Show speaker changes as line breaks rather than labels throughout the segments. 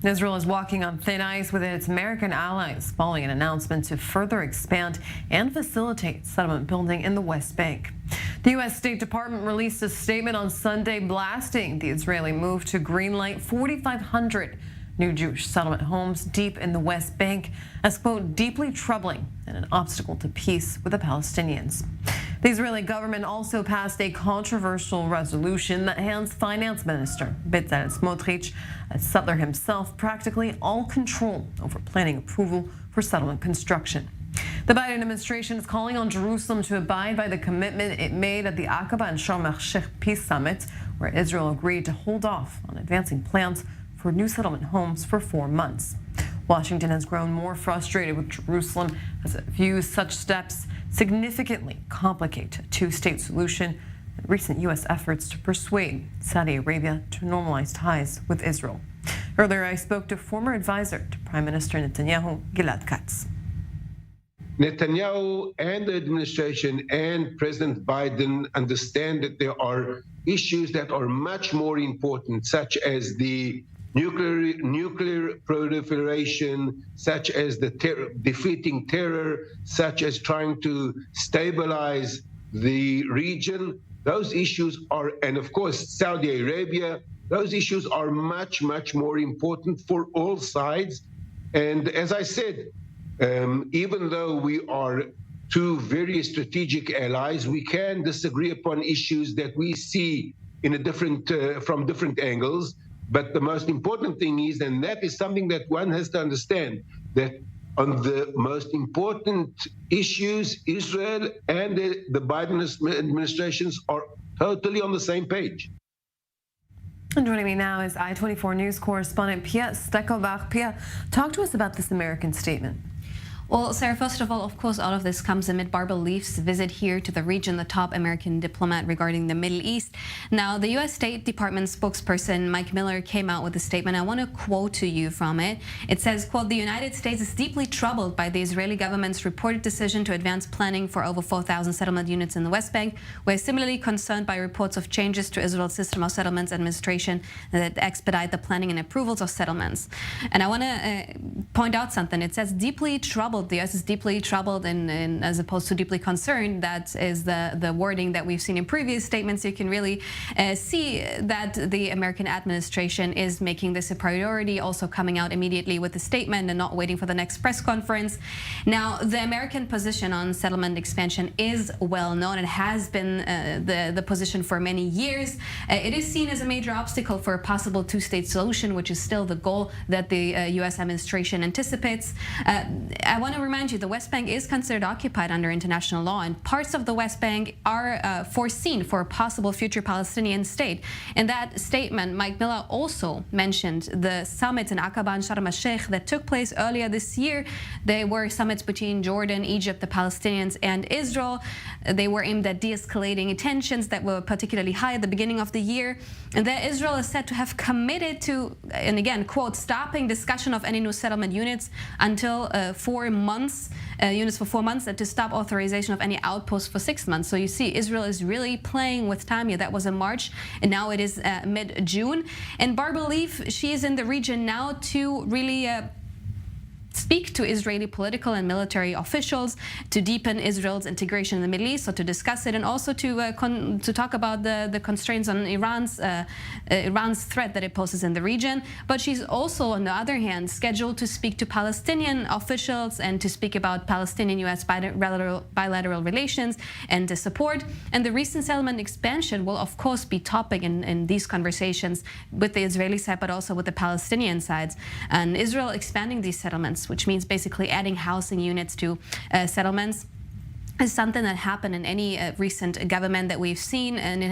Israel is walking on thin ice with its American allies following an announcement to further expand and facilitate settlement building in the West Bank. The U.S. State Department released a statement on Sunday blasting the Israeli move to greenlight 4,500 new Jewish settlement homes deep in the West Bank as, quote, deeply troubling and an obstacle to peace with the Palestinians. The Israeli government also passed a controversial resolution that hands Finance Minister Bezalel Smotrich, a settler himself, practically all control over planning approval for settlement construction. The Biden administration is calling on Jerusalem to abide by the commitment it made at the Aqaba and Sharm El Sheikh peace summit, where Israel agreed to hold off on advancing plans for new settlement homes for 4 months. Washington has grown more frustrated with Jerusalem as it views such steps significantly complicate a two-state solution and recent U.S. efforts to persuade Saudi Arabia to normalize ties with Israel. Earlier, I spoke to former advisor to Prime Minister Netanyahu, Gilad Katz.
Netanyahu and the administration and President Biden understand that there are issues that are much more important, such as the nuclear proliferation, such as the defeating terror, such as trying to stabilize the region. Those issues are, and of course, Saudi Arabia, those issues are much, much more important for all sides. And as I said, even though we are two very strategic allies, we can disagree upon issues that we see in a different, from different angles. But the most important thing is, and that is something that one has to understand, that on the most important issues, Israel and the Biden administrations are totally on the same page.
And joining me now is I-24 News correspondent Pia Stekelbach. Pia, talk to us about this American statement.
Well, Sarah, first of all, all of this comes amid Barbara Leaf's visit here to the region, the top American diplomat regarding the Middle East. Now, the U.S. State Department spokesperson Mike Miller came out with a statement. I want to quote to you from it. It says, quote, "The United States is deeply troubled by the Israeli government's reported decision to advance planning for over 4,000 settlement units in the West Bank. We're similarly concerned by reports of changes to Israel's system of settlements administration that expedite the planning and approvals of settlements." And I want to point out something. It says deeply troubled. The U.S. is deeply troubled and as opposed to deeply concerned. That is the wording that we've seen in previous statements. You can really see that the American administration is making this a priority, also coming out immediately with a statement and not waiting for the next press conference. Now, the American position on settlement expansion is well known. It has been the position for many years. It is seen as a major obstacle for a possible two-state solution, which is still the goal that the U.S. administration anticipates. I want to remind you, the West Bank is considered occupied under international law, and parts of the West Bank are foreseen for a possible future Palestinian state. In that statement, Mike Miller also mentioned the summits in Aqaba and Sharm El Sheikh that took place earlier this year. They were summits between Jordan, Egypt, the Palestinians, and Israel. They were aimed at de-escalating tensions that were particularly high at the beginning of the year. And there Israel is said to have committed to, and again, quote, stopping discussion of any new settlement units until 4 months, units for 4 months, and to stop authorization of any outposts for 6 months. So you see, Israel is really playing with time here. That was in March, and now it is mid-June. And Barbara Leaf, she is in the region now to really speak to Israeli political and military officials to deepen Israel's integration in the Middle East, so to discuss it, and also to talk about the constraints on Iran's threat that it poses in the region. But she's also, on the other hand, scheduled to speak to Palestinian officials and to speak about Palestinian-U.S. bilateral relations and the support. And the recent settlement expansion will, of course, be topic in these conversations with the Israeli side, but also with the Palestinian sides. And Israel expanding these settlements, which means basically adding housing units to settlements, is something that happened in any recent government that we've seen, and it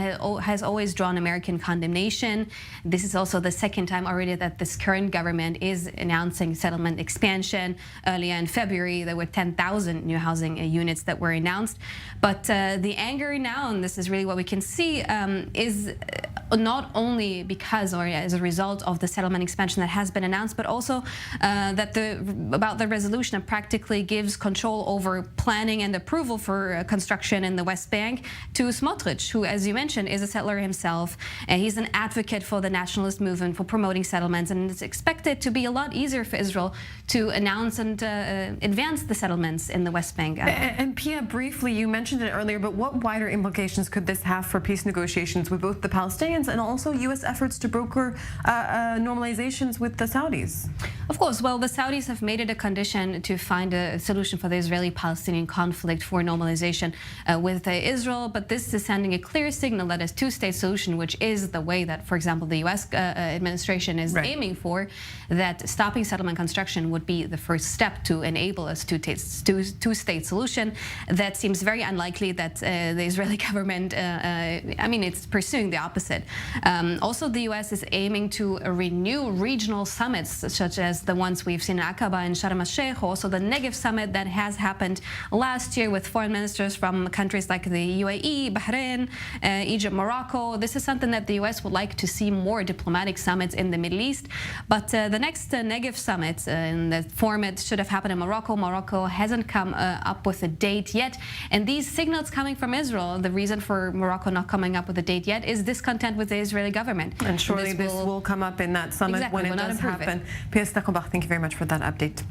has always drawn American condemnation. This is also the second time already that this current government is announcing settlement expansion. Earlier in February, there were 10,000 new housing units that were announced. But the anger now, and this is really what we can see, is not only because or as a result of the settlement expansion that has been announced, but also about the resolution that practically gives control over planning and approval for construction in the West Bank to Smotrich, who, as you mentioned, is a settler himself. He's an advocate for the nationalist movement, for promoting settlements, and it's expected to be a lot easier for Israel to announce and advance the settlements in the West Bank.
And Pia, briefly, you mentioned it earlier, but what wider implications could this have for peace negotiations with both the Palestinians and also U.S. efforts to broker normalizations with the Saudis?
Of course. Well, the Saudis have made it a condition to find a solution for the Israeli-Palestinian conflict for normalization with Israel, but this is sending a clear signal that a two-state solution, which is the way that, for example, the U.S. administration is aiming for, that stopping settlement construction would be the first step to enable a two-state solution. That seems very unlikely that the Israeli government, it's pursuing the opposite. Also, the U.S. is aiming to renew regional summits, such as the ones we've seen in Aqaba and Sharm El Sheikh, also the Negev summit that has happened last year with foreign ministers from countries like the UAE, Bahrain, Egypt, Morocco. This is something that the U.S. would like to see more diplomatic summits in the Middle East. But the next Negev summit in the format should have happened in Morocco. Morocco hasn't come up with a date yet. And these signals coming from Israel, the reason for Morocco not coming up with a date yet is discontent with the Israeli government.
And surely this will come up in that summit when it does happen. Pia, thank you very much for that update.